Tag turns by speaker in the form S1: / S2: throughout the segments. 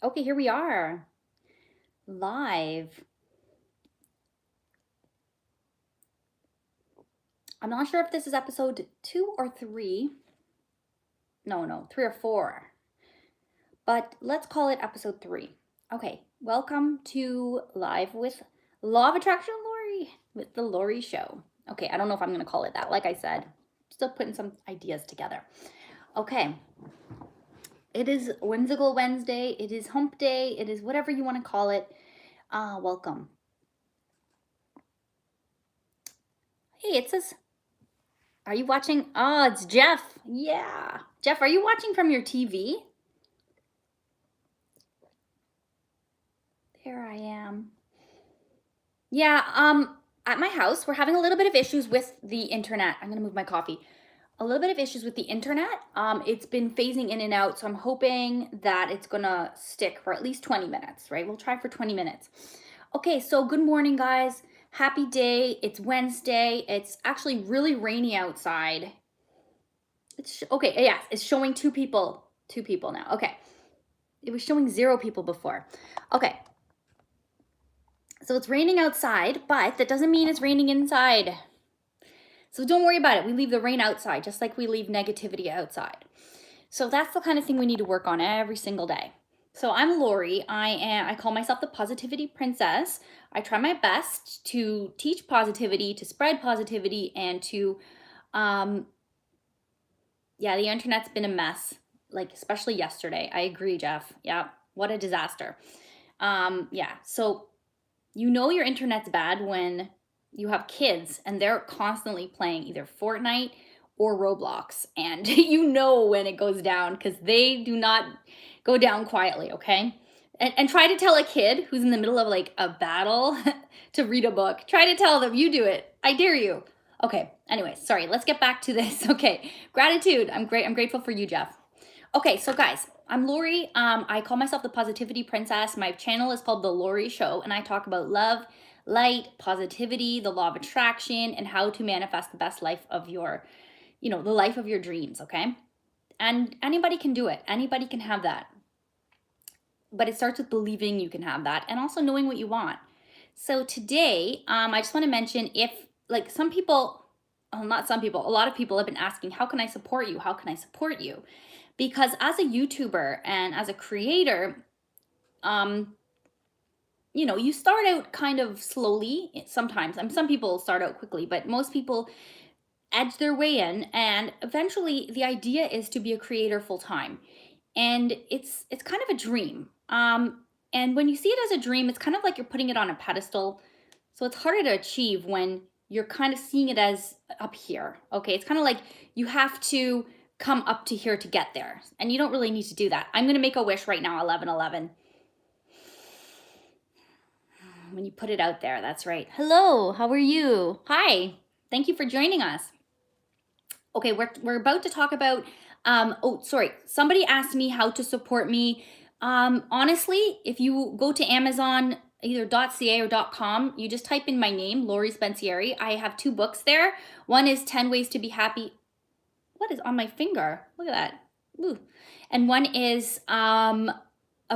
S1: Okay, here we are live. I'm not sure if this is episode 2 or 3. No, 3 or 4. But let's call it episode 3. Okay, welcome to Live with Law of Attraction Lori with the Lori Show. Okay, I don't know if I'm going to call it that. Like I said, still putting some ideas together. Okay, it is Whimsical Wednesday. It is Hump Day. It is whatever you want to call it. Welcome. Hey, it says, are you watching? Oh, it's Jeff. Yeah. Jeff, are you watching from your TV? There I am. Yeah, at my house, we're having a little bit of issues with the internet. I'm gonna move my coffee. A little bit of issues with the internet. It's been phasing in and out, so I'm hoping that it's gonna stick for at least 20 minutes, right? We'll try for 20 minutes. Okay, so good morning, guys. Happy day. It's Wednesday. It's actually really rainy outside. It's okay, yes, it's showing two people now. Okay. It was showing 0 people before. Okay. So it's raining outside, but that doesn't mean it's raining inside. So don't worry about it. We leave the rain outside, just like we leave negativity outside. So that's the kind of thing we need to work on every single day. So I'm Lori. I call myself the Positivity Princess. I try my best to teach positivity, to spread positivity, and to the internet's been a mess, like especially yesterday. I agree, Jeff. Yeah, what a disaster. So your internet's bad when you have kids and they're constantly playing either Fortnite or Roblox, and you know when it goes down because they do not go down quietly, okay? And try to tell a kid who's in the middle of like a battle to read a book. Try to tell them, you do it. I dare you. Okay, anyway, sorry, let's get back to this. Okay, gratitude. I'm grateful for you, Jeff. Okay, so guys, I'm Lori. I call myself the Positivity Princess. My channel is called The Lori Show, and I talk about love, light, positivity, the law of attraction, and how to manifest the best life of the life of your dreams, okay? And anybody can do it. Anybody can have that. But it starts with believing you can have that and also knowing what you want. So today, I just want to mention if, like, some people, well, not some people, a lot of people have been asking, how can I support you? How can I support you? Because as a YouTuber and as a creator, you start out kind of slowly sometimes. Some people start out quickly, but most people edge their way in, and eventually the idea is to be a creator full time. And it's kind of a dream. And when you see it as a dream, it's kind of like you're putting it on a pedestal. So it's harder to achieve when you're kind of seeing it as up here. Okay, it's kind of like you have to come up to here to get there, and you don't really need to do that. I'm going to make a wish right now. 1111. When you put it out there, that's right. Hello, how are you? Hi, thank you for joining us. Okay, we're about to talk about somebody asked me how to support me. Honestly, if you go to Amazon, either .ca or .com, you just type in my name, Lori Spensieri. I have 2 books there. One is 10 Ways to Be Happy. What is on my finger? Look at that. Ooh. And one is a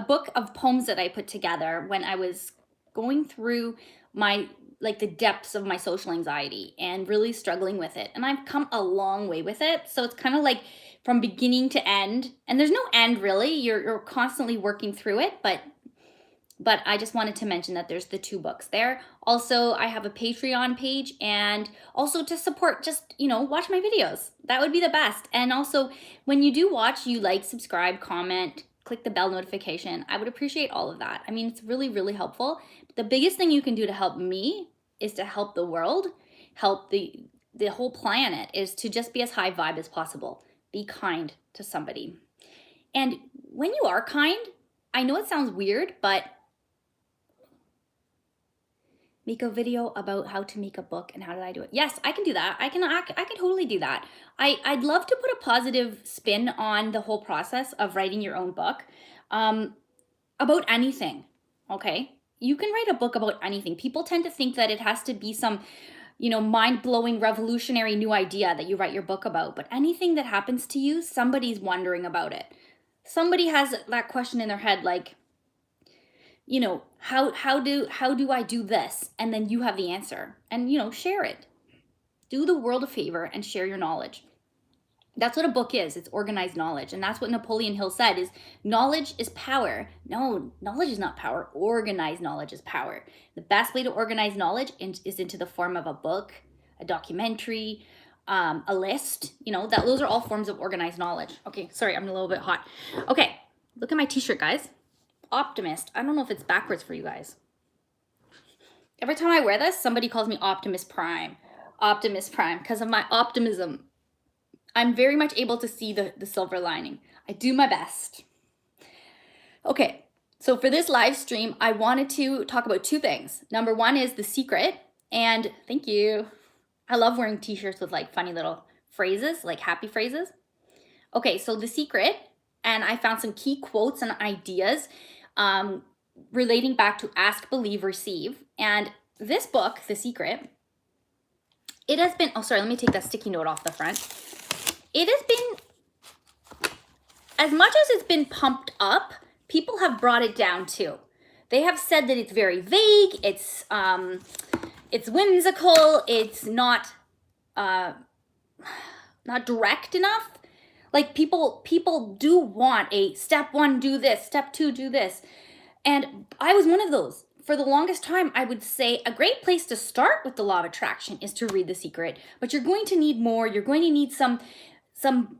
S1: book of poems that I put together when I was going through the depths of my social anxiety and really struggling with it. And I've come a long way with it. So it's kind of like from beginning to end. And there's no end really. You're constantly working through it, but I just wanted to mention that there's the 2 books there. Also, I have a Patreon page, and also to support, just, watch my videos. That would be the best. And also, when you do watch, you like, subscribe, comment, click the bell notification. I would appreciate all of that. I mean, it's really, really helpful. The biggest thing you can do to help me is to help the world, help the whole planet, is to just be as high vibe as possible. Be kind to somebody. And when you are kind, I know it sounds weird, but make a video about how to make a book and how did I do it. Yes, I can do that. I can totally do that. I'd love to put a positive spin on the whole process of writing your own book, about anything. Okay, you can write a book about anything. People tend to think that it has to be some mind-blowing, revolutionary new idea that you write your book about. But anything that happens to you, somebody's wondering about it. Somebody has that question in their head, like, how do I do this? And then you have the answer, and share it. Do the world a favor and share your knowledge. That's what a book is. It's organized knowledge. And that's what Napoleon Hill said is knowledge is power. No, knowledge is not power. Organized knowledge is power. The best way to organize knowledge is into the form of a book, a documentary, a list. Those are all forms of organized knowledge. Okay, sorry, I'm a little bit hot. Okay, look at my t-shirt, guys. Optimist. I don't know if it's backwards for you guys. Every time I wear this, somebody calls me Optimus Prime. Optimus Prime, because of my optimism. I'm very much able to see the silver lining. I do my best. Okay, so for this live stream, I wanted to talk about two things. Number one is The Secret, and thank you. I love wearing t-shirts with like funny little phrases, like happy phrases. Okay, so The Secret, and I found some key quotes and ideas relating back to Ask, Believe, Receive. And this book, The Secret, it has been, oh sorry, let me take that sticky note off the front. It has been, as much as it's been pumped up, people have brought it down too. They have said that it's very vague, it's whimsical, it's not direct enough. Like people do want a step one, do this, step two, do this. And I was one of those. For the longest time, I would say a great place to start with the law of attraction is to read The Secret, but you're going to need more. You're going to need some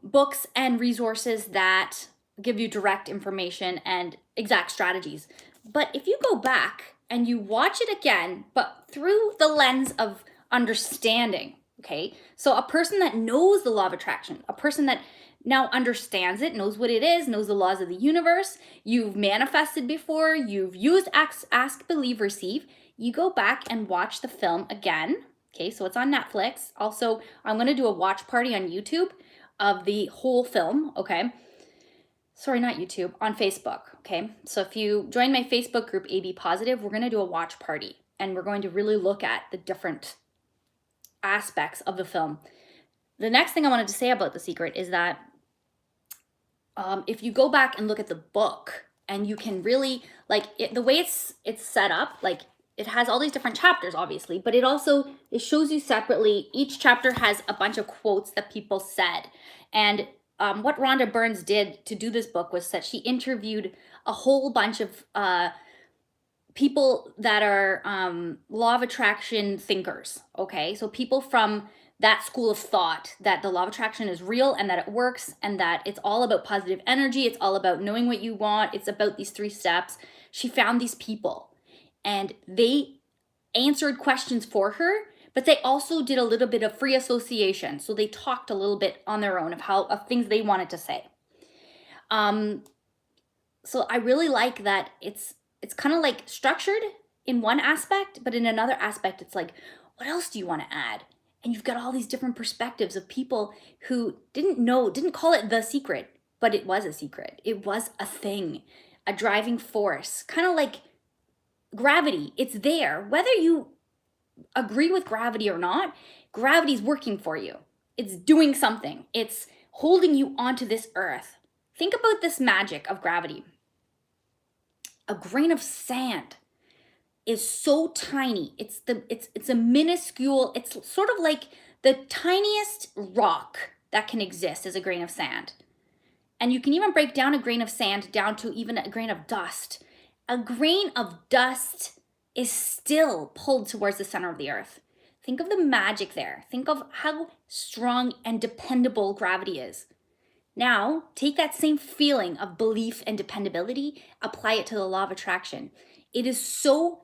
S1: books and resources that give you direct information and exact strategies. But if you go back and you watch it again, but through the lens of understanding, okay? So a person that knows the law of attraction, a person that now understands it, knows what it is, knows the laws of the universe, you've manifested before, you've used ask, believe, receive, you go back and watch the film again, okay? So it's on Netflix. Also, I'm gonna do a watch party on YouTube of the whole film, okay? Sorry, not YouTube, on Facebook, okay? So if you join my Facebook group, AB Positive, we're gonna do a watch party, and we're going to really look at the different aspects of the film. The next thing I wanted to say about The Secret is that if you go back and look at the book, and you can really, the way it's set up, like, it has all these different chapters, obviously, but it shows you separately. Each chapter has a bunch of quotes that people said. And what Rhonda Burns did to do this book was that she interviewed a whole bunch of people that are law of attraction thinkers, okay? So people from that school of thought that the law of attraction is real and that it works and that it's all about positive energy. It's all about knowing what you want. It's about these 3 steps. She found these people and they answered questions for her, but they also did a little bit of free association. So they talked a little bit on their own of things they wanted to say. So I really like that it's kind of like structured in one aspect, but in another aspect, it's like, what else do you want to add? And you've got all these different perspectives of people who didn't call it the secret, but it was a secret. It was a thing, a driving force, kind of like gravity. It's there. Whether you agree with gravity or not, gravity's working for you. It's doing something. It's holding you onto this earth. Think about this magic of gravity. A grain of sand is so tiny. It's a minuscule, it's sort of like the tiniest rock that can exist is a grain of sand. And you can even break down a grain of sand down to even a grain of dust. A grain of dust is still pulled towards the center of the earth. Think of the magic there. Think of how strong and dependable gravity is. Now, take that same feeling of belief and dependability, apply it to the law of attraction. It is so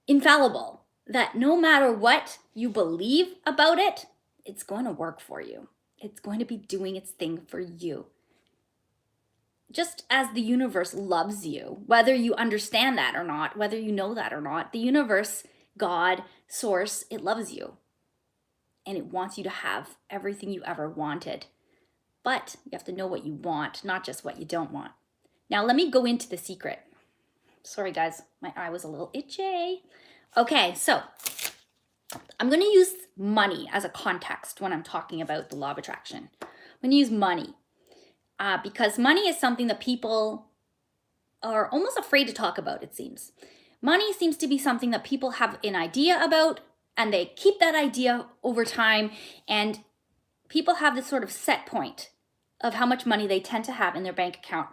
S1: infallible that no matter what you believe about it, it's going to work for you. It's going to be doing its thing for you. Just as the universe loves you, whether you understand that or not, whether you know that or not, the universe, God, source, it loves you. And it wants you to have everything you ever wanted. But you have to know what you want, not just what you don't want. Now, let me go into The Secret. Sorry, guys, my eye was a little itchy. Okay, so I'm going to use money as a context when I'm talking about the law of attraction. I'm going to use money because money is something that people are almost afraid to talk about, it seems. Money seems to be something that people have an idea about, and they keep that idea over time, and people have this sort of set point of how much money they tend to have in their bank account.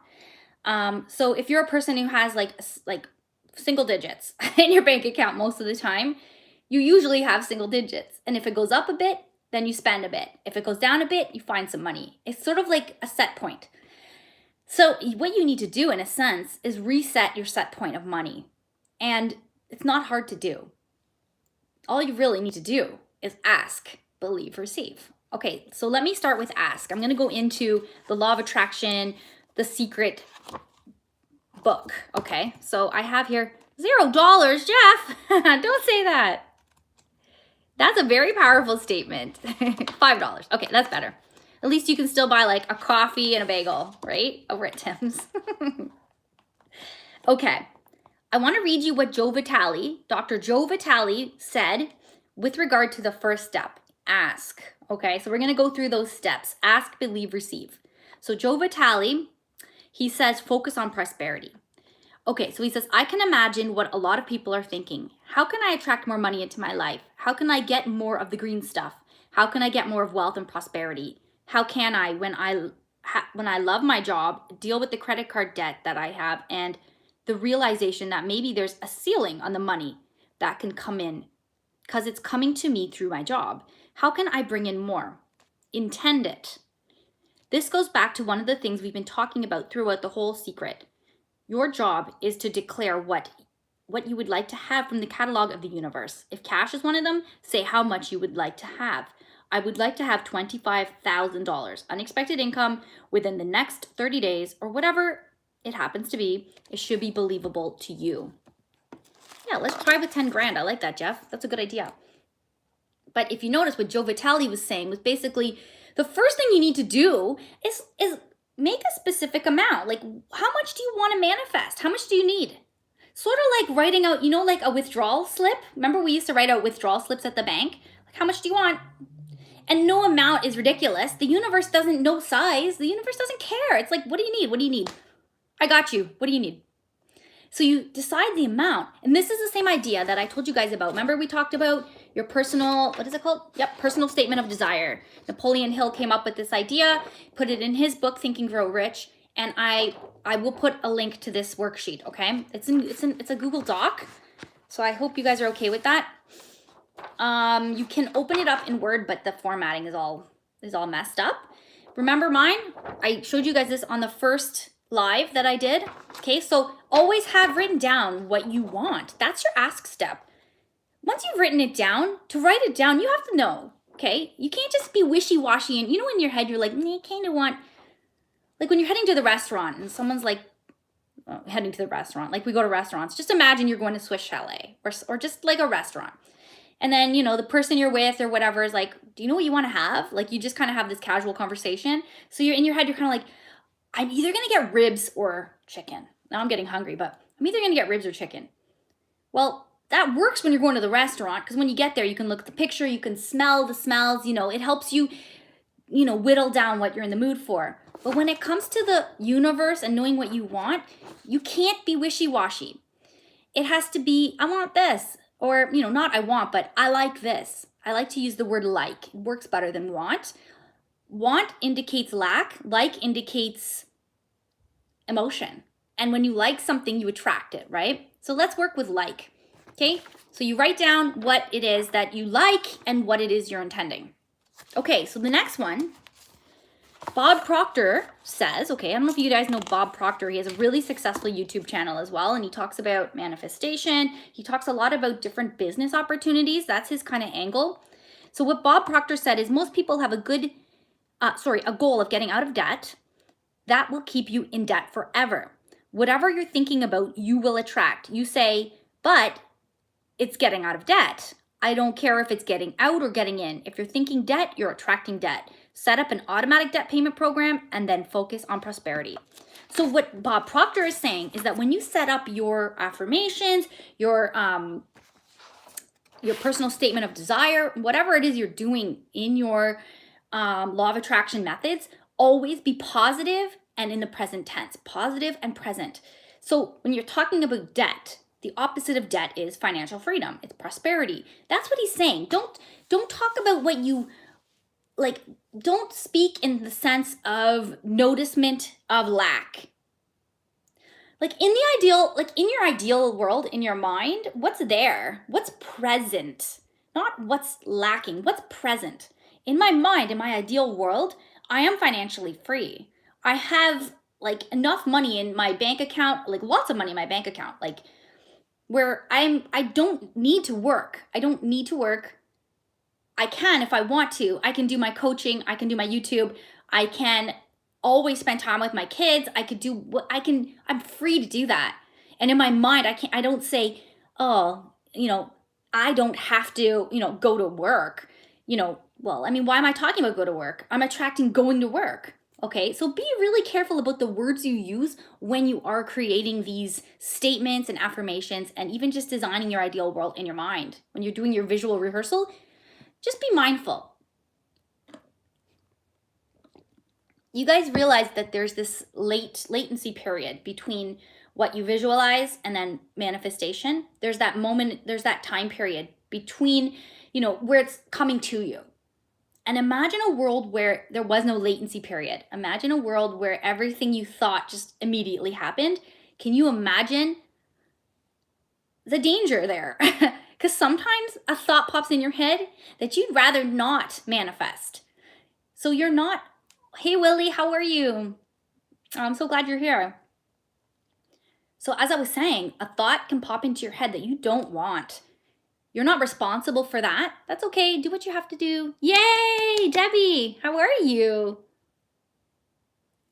S1: So if you're a person who has like single digits in your bank account most of the time, you usually have single digits. And if it goes up a bit, then you spend a bit. If it goes down a bit, you find some money. It's sort of like a set point. So what you need to do, in a sense, is reset your set point of money. And it's not hard to do. All you really need to do is ask, believe, receive. Okay, so let me start with ask. I'm going to go into the Law of Attraction, The Secret book. Okay, so I have here $0, Jeff. Don't say that. That's a very powerful statement. $5. Okay, that's better. At least you can still buy like a coffee and a bagel, right? Over at Tim's. Okay, I want to read you what Joe Vitale, Dr. Joe Vitale, said with regard to the first step, ask. Okay, so we're going to go through those steps. Ask, believe, receive. So Joe Vitale, he says, focus on prosperity. Okay, so he says, I can imagine what a lot of people are thinking. How can I attract more money into my life? How can I get more of the green stuff? How can I get more of wealth and prosperity? How can I, when I love my job, deal with the credit card debt that I have and the realization that maybe there's a ceiling on the money that can come in because it's coming to me through my job? How can I bring in more? Intend it. This goes back to one of the things we've been talking about throughout the whole secret. Your job is to declare what you would like to have from the catalog of the universe. If cash is one of them, say how much you would like to have. I would like to have $25,000 unexpected income within the next 30 days or whatever it happens to be. It should be believable to you. Yeah, let's try with 10 grand. I like that, Jeff. That's a good idea. But if you notice what Joe Vitale was saying was basically the first thing you need to do is make a specific amount. Like, how much do you want to manifest? How much do you need? Sort of like writing out, like a withdrawal slip. Remember we used to write out withdrawal slips at the bank? Like, how much do you want? And no amount is ridiculous. The universe doesn't know size. The universe doesn't care. It's like, what do you need? What do you need? I got you. What do you need? So you decide the amount. And this is the same idea that I told you guys about. Remember we talked about your personal, what is it called? Yep, personal statement of desire. Napoleon Hill came up with this idea, put it in his book, Think and Grow Rich. And I will put a link to this worksheet, okay? It's a Google Doc. So I hope you guys are okay with that. You can open it up in Word, but the formatting is all messed up. Remember mine? I showed you guys this on the first live that I did. Okay, so always have written down what you want. That's your ask step. Once you've written it down, to write it down, you have to know, okay? You can't just be wishy-washy and, in your head, you're like, I kind of want, like when you're heading to the restaurant and someone's like, heading to the restaurant, like we go to restaurants, just imagine you're going to Swiss Chalet or just like a restaurant. And then, the person you're with or whatever is like, do you know what you want to have? Like you just kind of have this casual conversation. So you're in your head, you're kind of like, I'm either going to get ribs or chicken. Now I'm getting hungry, but I'm either going to get ribs or chicken. Well, that works when you're going to the restaurant because when you get there, you can look at the picture, you can smell the smells, it helps you, whittle down what you're in the mood for. But when it comes to the universe and knowing what you want, you can't be wishy-washy. It has to be, I want this, or, not I want, but I like this. I like to use the word like. It works better than want. Want indicates lack, like indicates emotion. And when you like something, you attract it, right? So let's work with like, okay? So you write down what it is that you like and what it is you're intending. Okay, so the next one, Bob Proctor says, okay, I don't know if you guys know Bob Proctor. He has a really successful YouTube channel as well, and he talks about manifestation. He talks a lot about different business opportunities. That's his kind of angle. So what Bob Proctor said is most people have a goal of getting out of debt. That will keep you in debt forever. Whatever you're thinking about, you will attract. You say, but it's getting out of debt. I don't care if it's getting out or getting in. If you're thinking debt, you're attracting debt. Set up an automatic debt payment program and then focus on prosperity. So what Bob Proctor is saying is that when you set up your affirmations, your personal statement of desire, whatever it is you're doing in your law of attraction methods, always be positive and in the present tense, positive and present. So when you're talking about debt, the opposite of debt is financial freedom. It's prosperity. That's what he's saying. Don't talk about what you like. Don't speak in the sense of noticement of lack. Like in your ideal world, in your mind, what's there? What's present? Not what's lacking, what's present. In my mind, in my ideal world, I am financially free. I have like enough money in my bank account, like lots of money in my bank account, like where I don't need to work. I don't need to work. I can if I want to. I can do my coaching, I can do my YouTube, I can always spend time with my kids. I could do what I can. I'm free to do that. And in my mind, I don't say, "Oh, I don't have to, go to work." Well, I mean, why am I talking about go to work? I'm attracting going to work. Okay? So be really careful about the words you use when you are creating these statements and affirmations and even just designing your ideal world in your mind. When you're doing your visual rehearsal, just be mindful. You guys realize that there's this latency period between what you visualize and then manifestation. There's that moment, there's that time period between, where it's coming to you. And imagine a world where there was no latency period. Imagine a world where everything you thought just immediately happened. Can you imagine the danger there? Because sometimes a thought pops in your head that you'd rather not manifest. So you're not, hey, Willie, how are you? I'm so glad you're here. So as I was saying, a thought can pop into your head that you don't want. You're not responsible for that. That's okay. Do what you have to do. Yay, Debbie, how are you?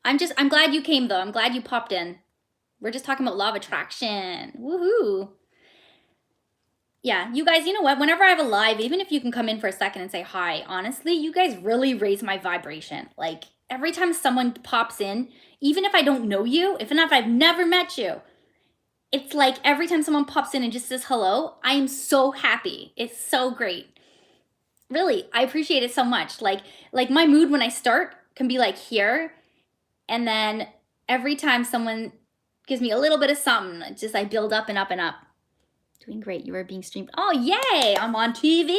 S1: I'm glad you came though. I'm glad you popped in. We're just talking about law of attraction. Woohoo. Yeah, you guys, you know what? Whenever I have a live, even if you can come in for a second and say hi, honestly, you guys really raise my vibration. Like every time someone pops in, even if I don't know you, even if I've never met you, it's like every time someone pops in and just says hello, I am so happy. It's so great. Really, I appreciate it so much. Like my mood when I start can be like here, and then every time someone gives me a little bit of something, I build up and up and up. Doing great. You are being streamed. Oh, yay! I'm on TV.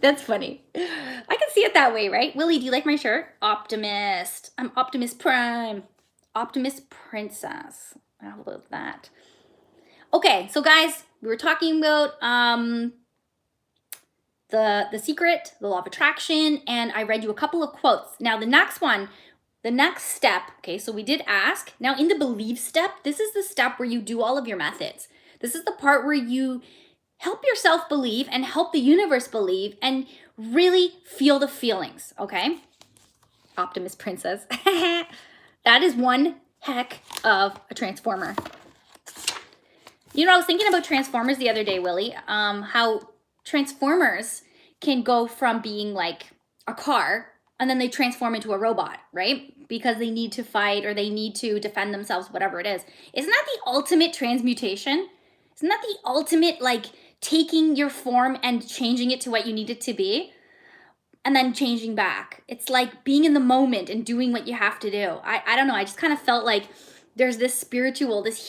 S1: That's funny. I can see it that way, right? Willie, do you like my shirt? Optimist. I'm Optimus Prime. Optimus Princess. How about that? Okay, so guys, we were talking about the secret, the law of attraction, and I read you a couple of quotes. Now the next step, okay, so we did ask. Now in the believe step, this is the step where you do all of your methods. This is the part where you help yourself believe and help the universe believe and really feel the feelings, okay? Optimus Princess. That is one heck of a transformer. I was thinking about Transformers the other day, Willie, how Transformers can go from being like a car and then they transform into a robot, right? Because they need to fight or they need to defend themselves, whatever it is. Isn't that the ultimate transmutation? Isn't that the ultimate, like, taking your form and changing it to what you need it to be and then changing back? It's like being in the moment and doing what you have to do. I don't know. I just kind of felt like there's this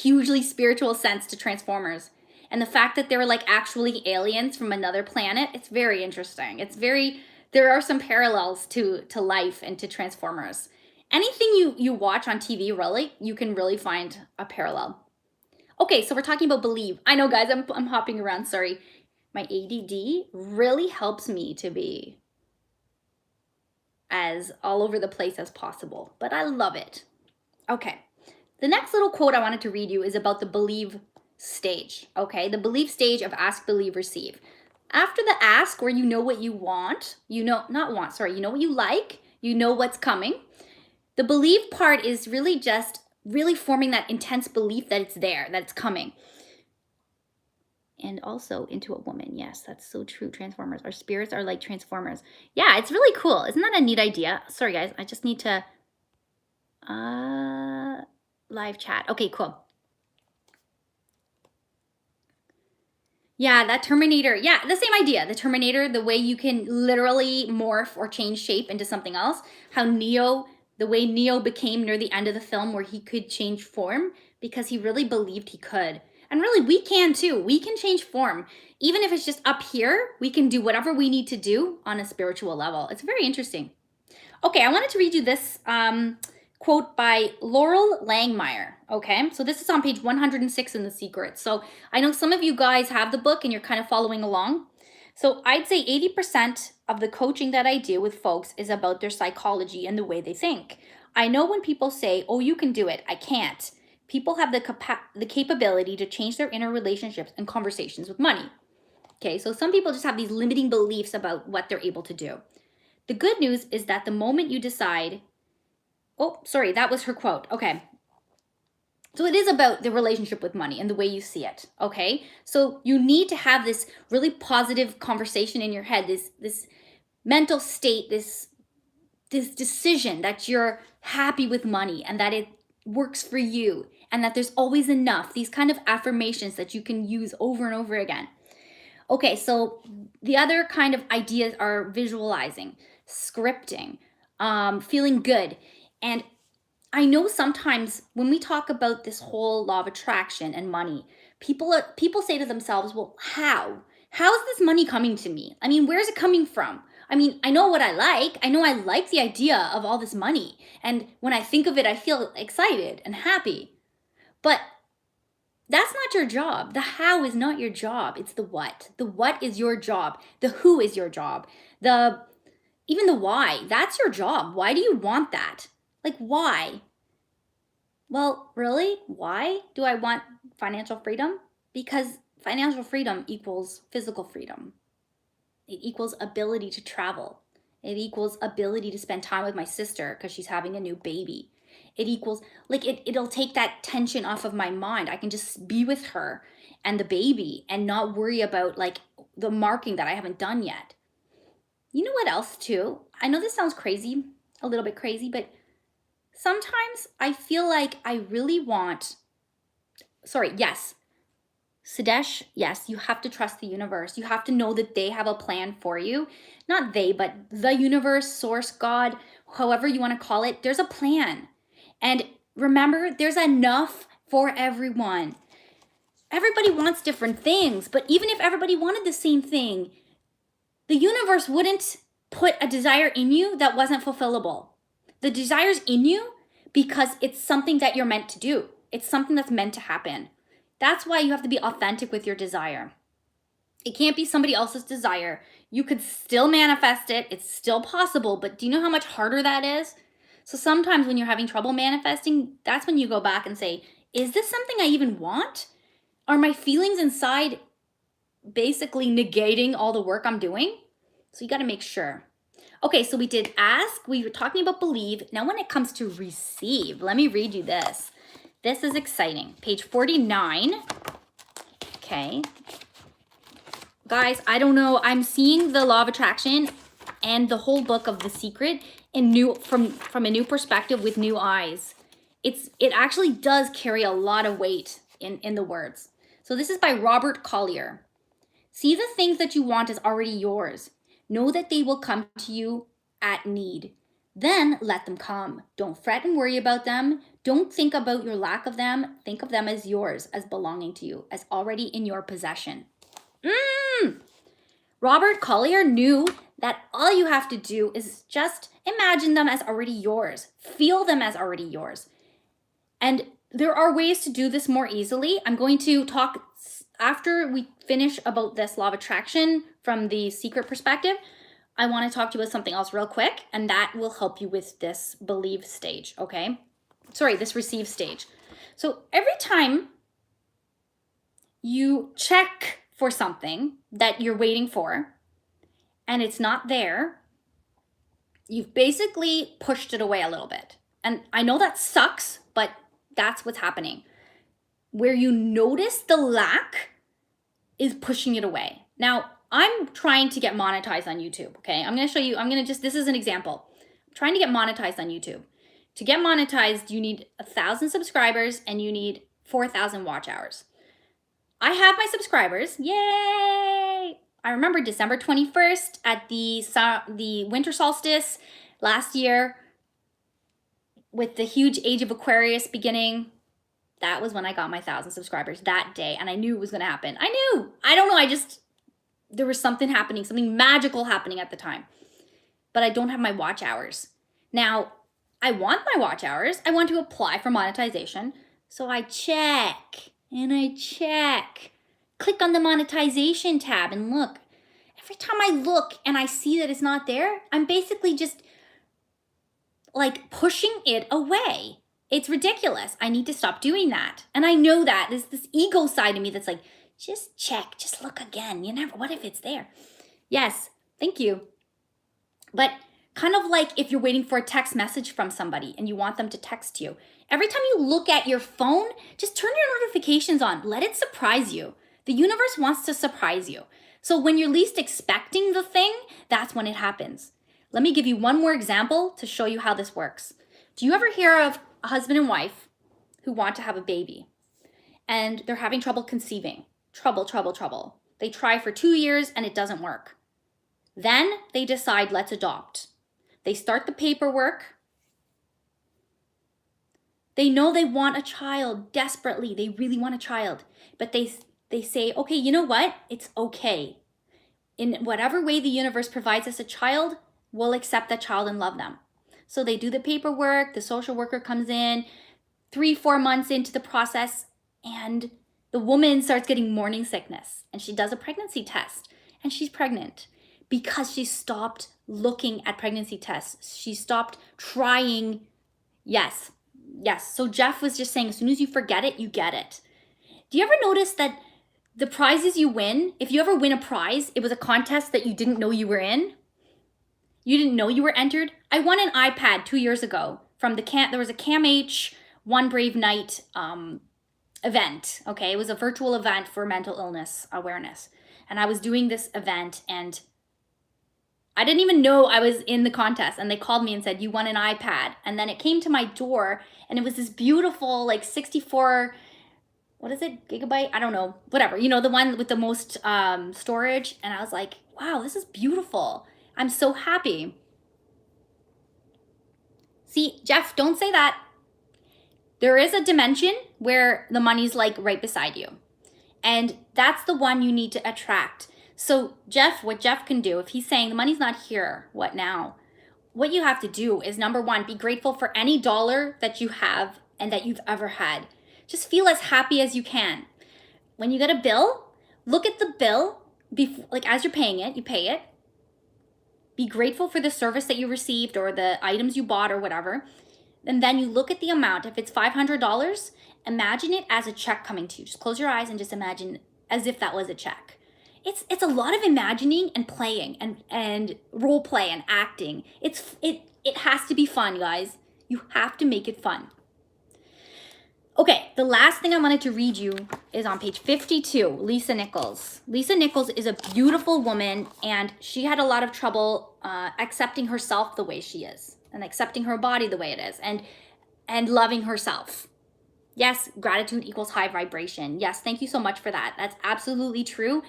S1: hugely spiritual sense to Transformers. And the fact that they were like actually aliens from another planet, it's very interesting. There are some parallels to life and to Transformers. Anything you watch on TV, really, you can really find a parallel. Okay, so we're talking about believe. I know, guys, I'm hopping around, sorry. My ADD really helps me to be as all over the place as possible, but I love it. Okay, the next little quote I wanted to read you is about the believe stage, okay? The believe stage of ask, believe, receive. After the ask, where you know what you want, you know what you like, you know what's coming. The believe part is really just really forming that intense belief that it's there, that it's coming. And also into a woman. Yes, that's so true. Transformers. Our spirits are like Transformers. Yeah, it's really cool. Isn't that a neat idea? Sorry, guys. I just need to... live chat. Okay, cool. Yeah, that Terminator. Yeah, the same idea. The Terminator, the way you can literally morph or change shape into something else. How Neo, the way Neo became near the end of the film, where he could change form because he really believed he could. And really, we can too. We can change form. Even if it's just up here, we can do whatever we need to do on a spiritual level. It's very interesting. Okay, I wanted to read you this quote by Laurel Langmeyer. Okay, so this is on page 106 in The Secret. So I know some of you guys have the book and you're kind of following along. So I'd say 80% of the coaching that I do with folks is about their psychology and the way they think. I know when people say, oh, you can do it, I can't. People have the capability to change their inner relationships and conversations with money. Okay, so some people just have these limiting beliefs about what they're able to do. The good news is that the moment you decide, oh, sorry, that was her quote. Okay. So it is about the relationship with money and the way you see it. Okay. So you need to have this really positive conversation in your head, this mental state, this decision that you're happy with money and that it works for you and that there's always enough, these kind of affirmations that you can use over and over again. Okay, so the other kind of ideas are visualizing, scripting, feeling good. And I know sometimes when we talk about this whole law of attraction and money, people say to themselves, well, how? How is this money coming to me? I mean, where is it coming from? I mean, I know what I like. I know I like the idea of all this money. And when I think of it, I feel excited and happy. But that's not your job. The how is not your job. It's the what. The what is your job. The who is your job. Even the why. That's your job. Why do you want that? Like, why? Well, really? Why do I want financial freedom? Because financial freedom equals physical freedom. It equals ability to travel. It equals ability to spend time with my sister because she's having a new baby. It equals, like, it'll take that tension off of my mind. I can just be with her and the baby and not worry about, like, the marking that I haven't done yet. You know what else, too? I know this sounds crazy, a little bit crazy, but sometimes I feel like I really want, yes, Sudesh, yes, you have to trust the universe. You have to know that they have a plan for you. Not they, but the universe, source, God, however you want to call it, there's a plan. And remember, there's enough for everyone. Everybody wants different things, but even if everybody wanted the same thing, the universe wouldn't put a desire in you that wasn't fulfillable. The desire's in you because it's something that you're meant to do. It's something that's meant to happen. That's why you have to be authentic with your desire. It can't be somebody else's desire. You could still manifest it. It's still possible, but do you know how much harder that is? So sometimes when you're having trouble manifesting, that's when you go back and say, is this something I even want? Are my feelings inside basically negating all the work I'm doing? So you got to make sure. Okay, so we did ask, we were talking about believe. Now when it comes to receive, let me read you this. This is exciting. Page 49. Okay. Guys, I don't know. I'm seeing the law of attraction and the whole book of The Secret in from a new perspective with new eyes. It actually does carry a lot of weight in the words. So this is by Robert Collier. See the things that you want as already yours. Know that they will come to you at need. Then let them come. Don't fret and worry about them. Don't think about your lack of them. Think of them as yours, as belonging to you, as already in your possession. Robert Collier knew that all you have to do is just imagine them as already yours. Feel them as already yours. And there are ways to do this more easily. I'm going to talk after we finish about this law of attraction from the secret perspective. I want to talk to you about something else real quick, and that will help you with this believe stage, okay? Sorry, this receive stage. So every time you check for something that you're waiting for and it's not there, you've basically pushed it away a little bit. And I know that sucks, but that's what's happening. Where you notice the lack is pushing it away. Now, I'm trying to get monetized on YouTube, okay? I'm going to show you, this is an example. I'm trying to get monetized on YouTube. To get monetized, you need 1,000 subscribers and you need 4,000 watch hours. I have my subscribers. Yay! I remember December 21st at the winter solstice last year. with the huge age of Aquarius beginning, that was when I got my 1,000 subscribers that day. And I knew it was going to happen. I knew. I don't know. There was something happening, something magical happening at the time. But I don't have my watch hours. Now, I want my watch hours. I want to apply for monetization. So I check and I check. Click on the monetization tab and look. Every time I look and I see that it's not there, I'm basically just like pushing it away. It's ridiculous. I need to stop doing that. And I know that. There's this ego side of me that's like, just check, just look again. What if it's there? Yes, thank you. But kind of like if you're waiting for a text message from somebody and you want them to text you, every time you look at your phone, just turn your notifications on. Let it surprise you. The universe wants to surprise you. So when you're least expecting the thing, that's when it happens. Let me give you one more example to show you how this works. Do you ever hear of a husband and wife who want to have a baby and they're having trouble conceiving? Trouble. They try for 2 years and it doesn't work. Then they decide, let's adopt. They start the paperwork. They know they want a child desperately. They really want a child. But they say, okay, you know what? It's okay. In whatever way the universe provides us a child, we'll accept that child and love them. So they do the paperwork. The social worker comes in 3-4 months into the process, and the woman starts getting morning sickness. And she does a pregnancy test, and she's pregnant because she stopped looking at pregnancy tests. She stopped trying. Yes. So Jeff was just saying, as soon as you forget it, you get it. Do you ever notice that the prizes you win, if you ever win a prize, it was a contest that you didn't know you were in? You didn't know you were entered? I won an iPad 2 years ago from there was a CAMH One Brave Night event. Okay, it was a virtual event for mental illness awareness. And I was doing this event and I didn't even know I was in the contest, and they called me and said, you won an iPad. And then it came to my door and it was this beautiful, like 64, what is it, gigabyte? I don't know, whatever, the one with the most storage. And I was like, wow, this is beautiful. I'm so happy. See, Jeff, don't say that. There is a dimension where the money's like right beside you. And that's the one you need to attract. So Jeff, what Jeff can do, if he's saying the money's not here, what now? What you have to do is, number one, be grateful for any dollar that you have and that you've ever had. Just feel as happy as you can. When you get a bill, look at the bill, like as you're paying it, you pay it. Be grateful for the service that you received or the items you bought or whatever. And then you look at the amount. If it's $500, imagine it as a check coming to you. Just close your eyes and just imagine as if that was a check. It's a lot of imagining and playing and role play and acting. It has to be fun, guys. You have to make it fun. Okay, the last thing I wanted to read you is on page 52, Lisa Nichols. Lisa Nichols is a beautiful woman, and she had a lot of trouble accepting herself the way she is and accepting her body the way it is and loving herself. Yes, gratitude equals high vibration. Yes, thank you so much for that. That's absolutely true.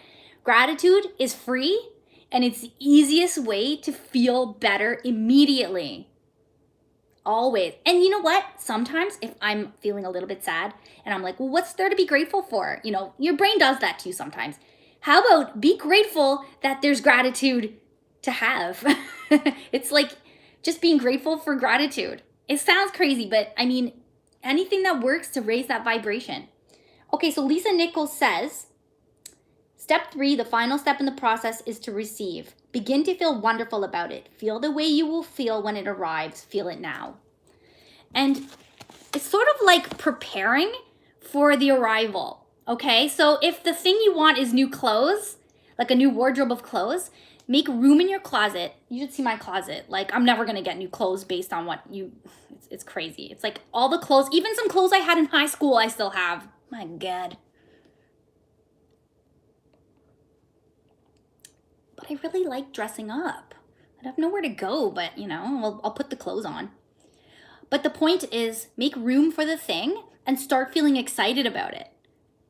S1: Gratitude is free, and it's the easiest way to feel better immediately. Always. And you know what? Sometimes if I'm feeling a little bit sad and I'm like, well, what's there to be grateful for? Your brain does that to you sometimes. How about be grateful that there's gratitude to have? It's like just being grateful for gratitude. It sounds crazy, but I mean, anything that works to raise that vibration. Okay, so Lisa Nichols says, step 3, the final step in the process is to receive. Begin to feel wonderful about it. Feel the way you will feel when it arrives. Feel it now. And it's sort of like preparing for the arrival, okay? So if the thing you want is new clothes, like a new wardrobe of clothes, make room in your closet. You should see my closet. Like, I'm never going to get new clothes based on it's crazy. It's like all the clothes, even some clothes I had in high school, I still have. My God. But I really like dressing up. I have nowhere to go, but I'll put the clothes on. But the point is, make room for the thing and start feeling excited about it.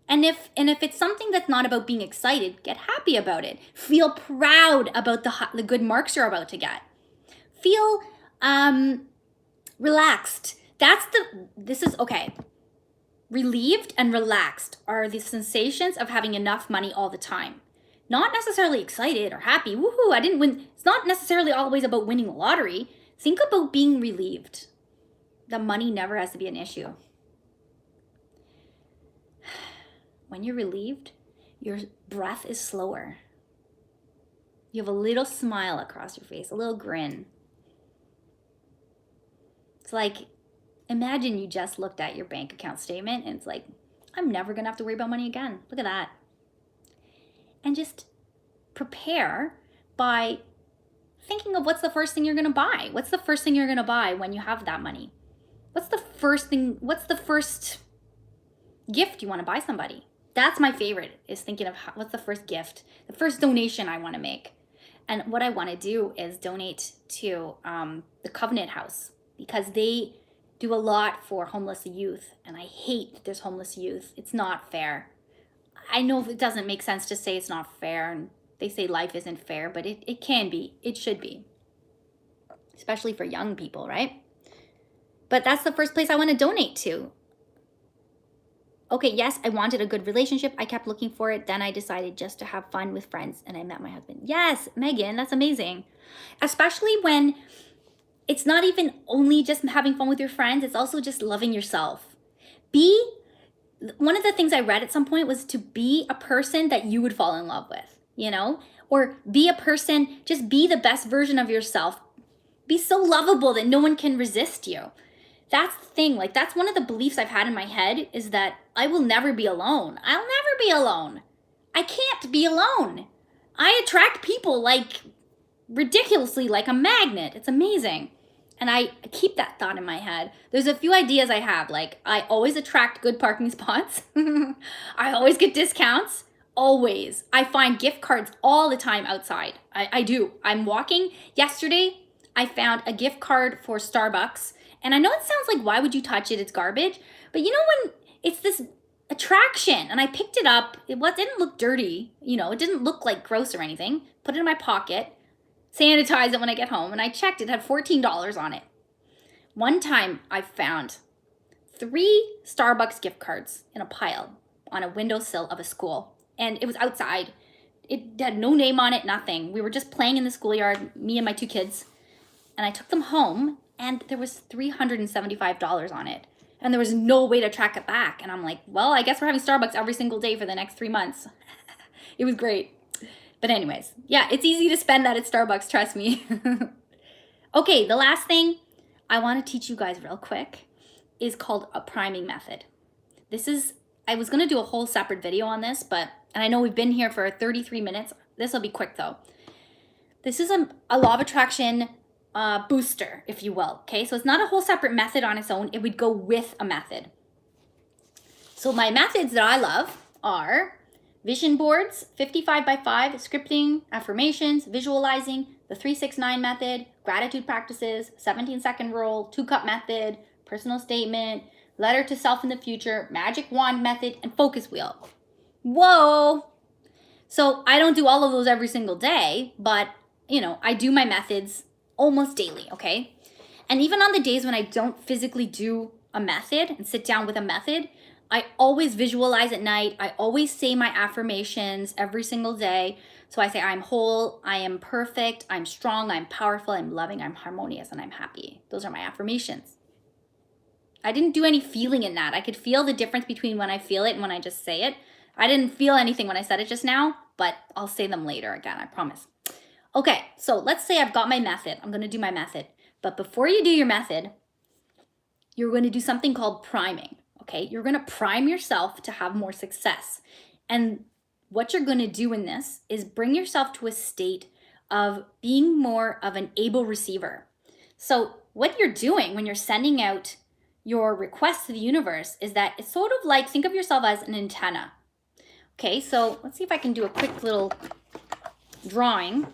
S1: And if it's something that's not about being excited, get happy about it. Feel proud about the good marks you're about to get. Feel relaxed this is okay. Relieved and relaxed are the sensations of having enough money all the time. Not necessarily excited or happy. Woohoo, I didn't win. It's not necessarily always about winning the lottery. Think about being relieved. The money never has to be an issue. When you're relieved, your breath is slower. You have a little smile across your face, a little grin. It's like, imagine you just looked at your bank account statement and it's like, I'm never gonna have to worry about money again. Look at that. And just prepare by thinking of what's the first thing you're gonna buy. What's the first thing you're gonna buy when you have that money? What's the first gift you wanna buy somebody? That's my favorite, is thinking of what's the first gift, the first donation I wanna make. And what I wanna do is donate to the Covenant House, because they do a lot for homeless youth. And I hate that there's homeless youth. It's not fair. I know it doesn't make sense to say it's not fair, and they say life isn't fair, but it can be. It should be. Especially for young people, right? But that's the first place I want to donate to. Okay, yes, I wanted a good relationship. I kept looking for it. Then I decided just to have fun with friends, and I met my husband. Yes, Megan, that's amazing. Especially when it's not even only just having fun with your friends, it's also just loving yourself. One of the things I read at some point was to be a person that you would fall in love with, or be a person, just be the best version of yourself. Be so lovable that no one can resist you. That's the thing. Like, that's one of the beliefs I've had in my head, is that I will never be alone. I'll never be alone. I can't be alone. I attract people like ridiculously, like a magnet. It's amazing. And I keep that thought in my head. There's a few ideas I have, like I always attract good parking spots. I always get discounts. Always. I find gift cards all the time outside. I do. I'm walking. Yesterday, I found a gift card for Starbucks. And I know it sounds like, why would you touch it? It's garbage. But when it's this attraction, and I picked it up, it didn't look dirty. It didn't look like gross or anything. Put it in my pocket. Sanitize it when I get home, and I checked, it had $14 on it. One time I found 3 Starbucks gift cards in a pile on a windowsill of a school, and it was outside. It had no name on it, nothing. We were just playing in the schoolyard, me and my 2 kids, and I took them home, and there was $375 on it, and there was no way to track it back. And I'm like, well, I guess we're having Starbucks every single day for the next 3 months. It was great. But anyways, yeah, it's easy to spend that at Starbucks, trust me. Okay, the last thing I want to teach you guys real quick is called a priming method. I was going to do a whole separate video on this, and I know we've been here for 33 minutes. This will be quick though. This is a law of attraction booster, if you will. Okay, so it's not a whole separate method on its own. It would go with a method. So my methods that I love are vision boards, 55x5, scripting, affirmations, visualizing, the 369 method, gratitude practices, 17-second rule, 2-cup method, personal statement, letter to self in the future, magic wand method, and focus wheel. Whoa! So I don't do all of those every single day, but I do my methods almost daily, okay? And even on the days when I don't physically do a method and sit down with a method, I always visualize at night. I always say my affirmations every single day. So I say, I'm whole, I am perfect, I'm strong, I'm powerful, I'm loving, I'm harmonious, and I'm happy. Those are my affirmations. I didn't do any feeling in that. I could feel the difference between when I feel it and when I just say it. I didn't feel anything when I said it just now, but I'll say them later again, I promise. Okay, so let's say I've got my method. I'm gonna do my method. But before you do your method, you're going to do something called priming. Okay, you're going to prime yourself to have more success. And what you're going to do in this is bring yourself to a state of being more of an able receiver. So what you're doing when you're sending out your request to the universe is that it's sort of like, think of yourself as an antenna. Okay, so let's see if I can do a quick little drawing.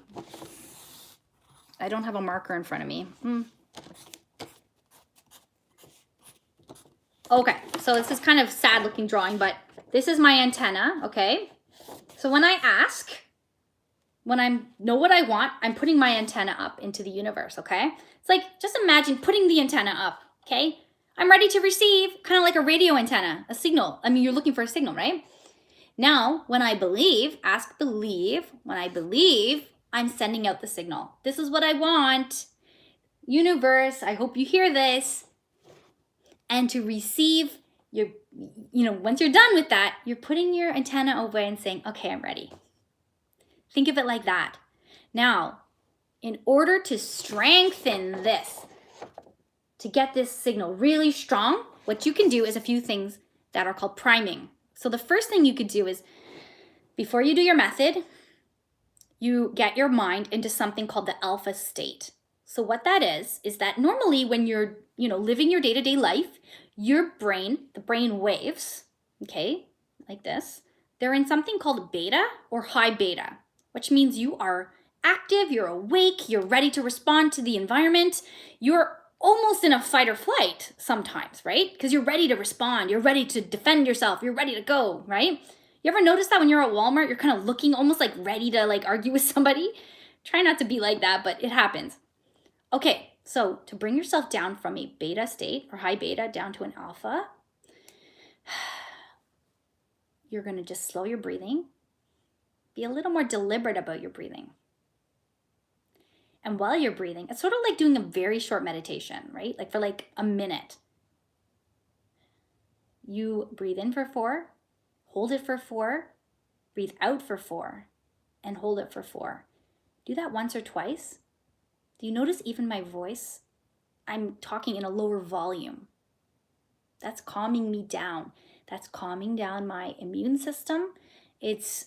S1: I don't have a marker in front of me. Okay, so this is kind of sad looking drawing, but this is my antenna, okay? So when I ask, when I know what I want, I'm putting my antenna up into the universe, okay? It's like, just imagine putting the antenna up, okay? I'm ready to receive, kind of like a radio antenna, a signal. I mean, you're looking for a signal, right? Now, when I believe, ask believe, when I believe, I'm sending out the signal. This is what I want. Universe, I hope you hear this. And to receive, once you're done with that, you're putting your antenna away and saying, okay, I'm ready. Think of it like that. Now, in order to strengthen this, to get this signal really strong, what you can do is a few things that are called priming. So the first thing you could do is, before you do your method, you get your mind into something called the alpha state. So what that is that normally when you're, living your day-to-day life, your brain, the brain waves, okay, like this, they're in something called beta or high beta, which means you are active, you're awake, you're ready to respond to the environment. You're almost in a fight or flight sometimes, right? Because you're ready to respond, you're ready to defend yourself, you're ready to go, right? You ever notice that when you're at Walmart, you're kind of looking almost like ready to like argue with somebody? Try not to be like that, but it happens. Okay, so to bring yourself down from a beta state or high beta down to an alpha, you're going to just slow your breathing. Be a little more deliberate about your breathing. And while you're breathing, it's sort of like doing a very short meditation, right? Like for like a minute. You breathe in for 4, hold it for 4, breathe out for 4, and hold it for 4. Do that once or twice. Do you notice even my voice? I'm talking in a lower volume. That's calming me down. That's calming down my immune system. It's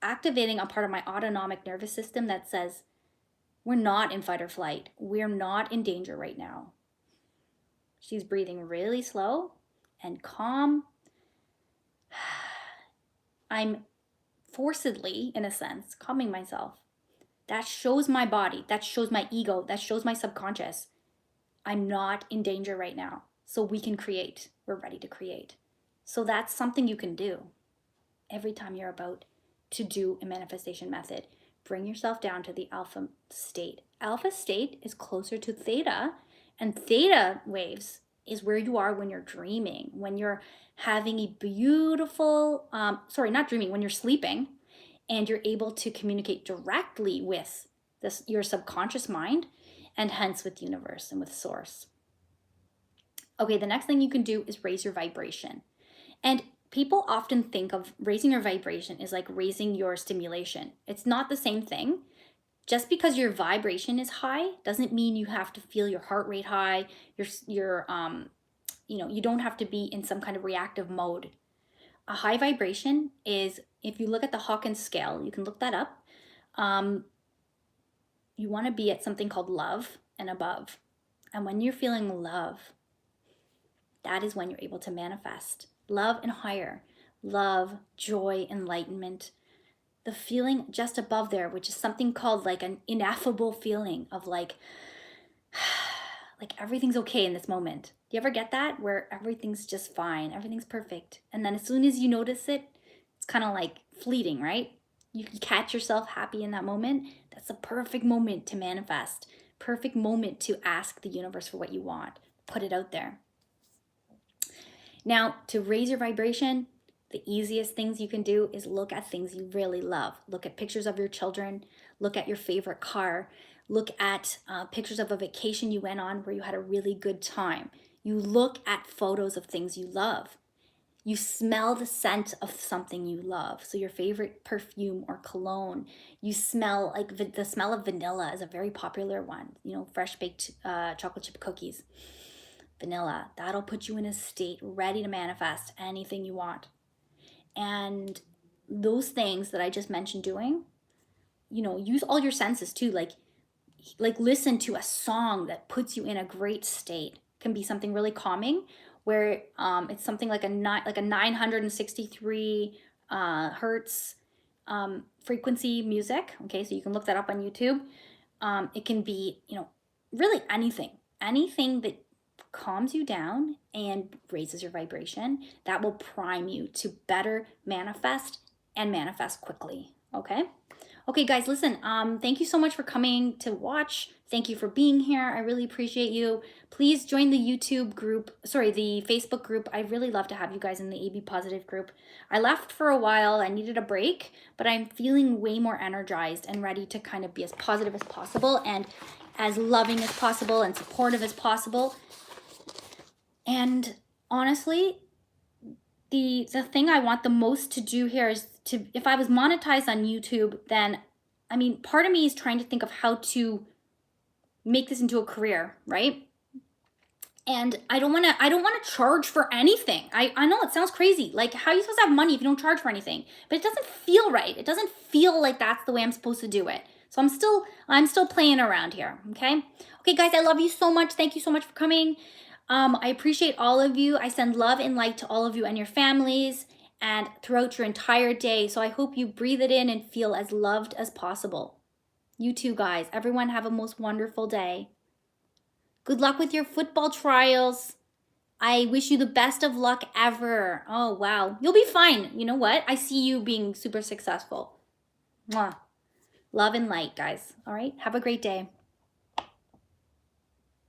S1: activating a part of my autonomic nervous system that says, we're not in fight or flight. We're not in danger right now. She's breathing really slow and calm. I'm forcedly, in a sense, calming myself. That shows my body, that shows my ego, that shows my subconscious. I'm not in danger right now. So we can create. We're ready to create. So that's something you can do every time you're about to do a manifestation method. Bring yourself down to the alpha state. Alpha state is closer to theta, and theta waves is where you are when you're dreaming, when you're having a beautiful, when you're sleeping and you're able to communicate directly with your subconscious mind and hence with universe and with source. Okay, the next thing you can do is raise your vibration. And people often think of raising your vibration is like raising your stimulation. It's not the same thing. Just because your vibration is high doesn't mean you have to feel your heart rate high. You don't have to be in some kind of reactive mode. A high vibration is, if you look at the Hawkins scale, you can look that up. You want to be at something called love and above. And when you're feeling love, that is when you're able to manifest. Love and higher. Love, joy, enlightenment. The feeling just above there, which is something called like an ineffable feeling of like everything's okay in this moment. Do you ever get that? Where everything's just fine, everything's perfect. And then as soon as you notice it, it's kind of like fleeting, right? You can catch yourself happy in that moment. That's a perfect moment to manifest. Perfect moment to ask the universe for what you want. Put it out there. Now, to raise your vibration, the easiest things you can do is look at things you really love. Look at pictures of your children. Look at your favorite car. Look at pictures of a vacation you went on where you had a really good time. You look at photos of things you love. You smell the scent of something you love. So your favorite perfume or cologne. You smell, like the smell of vanilla is a very popular one. Fresh baked chocolate chip cookies. Vanilla, that'll put you in a state ready to manifest anything you want. And those things that I just mentioned doing, use all your senses too. Like listen to a song that puts you in a great state. It can be something really calming, where it's something like a 963 hertz frequency music. Okay, so you can look that up on YouTube. It can be, really anything that calms you down and raises your vibration. That will prime you to better manifest and manifest quickly. Okay. Okay, guys, listen, thank you so much for coming to watch. Thank you for being here. I really appreciate you. Please join the YouTube group, sorry, the Facebook group. I really love to have you guys in the AB Positive group. I left for a while. I needed a break, but I'm feeling way more energized and ready to kind of be as positive as possible and as loving as possible and supportive as possible. And honestly, the thing I want the most to do here is to, if I was monetized on YouTube, then I mean, part of me is trying to think of how to make this into a career, right? And I don't want to charge for anything. I know it sounds crazy. Like, how are you supposed to have money if you don't charge for anything? But it doesn't feel right. It doesn't feel like that's the way I'm supposed to do it. So I'm still playing around here, okay? Okay, guys, I love you so much. Thank you so much for coming. I appreciate all of you. I send love and light to all of you and your families and throughout your entire day. So I hope you breathe it in and feel as loved as possible. You too, guys. Everyone have a most wonderful day. Good luck with your football trials. I wish you the best of luck ever. Oh, wow. You'll be fine. You know what? I see you being super successful. Mwah. Love and light, guys. All right. Have a great day.